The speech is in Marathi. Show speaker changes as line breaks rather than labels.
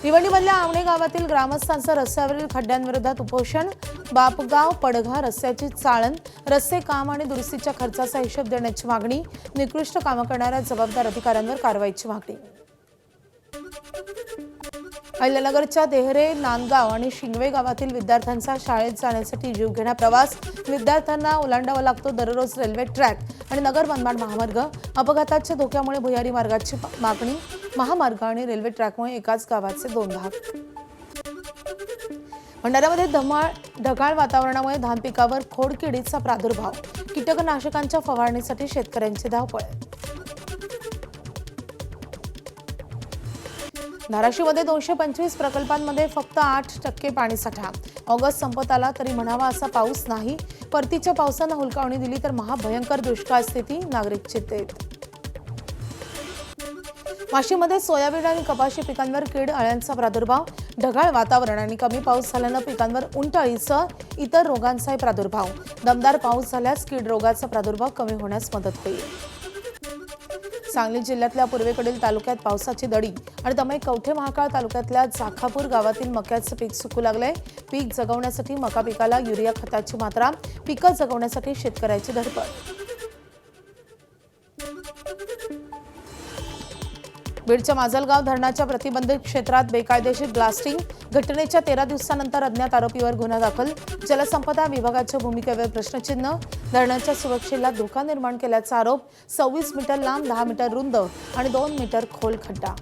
भिवंडीमधल्या आवणे गावातील ग्रामस्थांचं रस्त्यावरील खड्ड्यांविरोधात उपोषण। बापगाव पडघा रस्त्याची चाळण, रस्ते काम आणि दुरुस्तीच्या खर्चाचा हिशोब देण्याची मागणी। निकृष्ट कामं करणाऱ्या जबाबदार अधिकाऱ्यांवर कारवाईची मागणी। अहिल्यानगरच्या देहरे, नांदगाव आणि शिंगवे गावातील विद्यार्थ्यांचा शाळेत जाण्यासाठी जीवघेणा प्रवास। विद्यार्थ्यांना ओलांडावा लागतो दररोज रेल्वे ट्रॅक आणि नगर मनमाड महामार्ग। अपघाताच्या धोक्यामुळे भुयारी मार्गाची मागणी। महामार्ग आणि रेल्वे ट्रॅकमुळे एकाच गावाचे 2 भाग। भंडाऱ्यामध्ये ढगाळ वातावरणामुळे धान पिकावर खोडकिडीचा प्रादुर्भाव। कीटकनाशकांच्या फवारणीसाठी शेतकऱ्यांची धावपळ। धाराशिवमध्ये 225 प्रकल्पांमध्ये फक्त 8% पाणीसाठा। ऑगस्ट संपत आला तरी म्हणावा असा पाऊस नाही। परतीच्या पावसानं हुलकावणी दिली तर महाभयंकर दुष्काळ स्थिती, नागरिक चिंतेत। वाशीमध्ये सोयाबीन आणि कपाशी पिकांवर कीड अळ्यांचा प्रादुर्भाव। ढगाळ वातावरण आणि कमी पाऊस झाल्यानं पिकांवर उंटअळीसह इतर रोगांचाही प्रादुर्भाव। दमदार पाऊस झाल्यास कीड रोगाचा प्रादुर्भाव कमी होण्यास मदत होईल। सांगली जिल्ह्यातल्या पूर्वेकडील तालुक्यात पावसाची दडी आणि त्यामुळे कवठे महाकाळ तालुक्यातल्या जाखापूर गावातील मक्याचं पीक सुकू लागलंय। पीक जगवण्यासाठी मका पिकाला युरिया खताची मात्रा, पिकं जगवण्यासाठी शेतकऱ्याची धडपड। बीडच्या माजलगाव धरणाच्या प्रतिबंधित क्षेत्रात बेकायदेशीर ब्लास्टिंग। घटनेच्या 13 दिवसांनंतर अज्ञात आरोपीवर गुन्हा दाखल। जलसंपदा विभागाच्या भूमिकेवर प्रश्नचिन्ह। धरणाच्या सुरक्षेला धोका निर्माण केल्याचा आरोप। 26 मीटर लांब, 10 मीटर रुंद आणि 2 मीटर खोल खड्डा।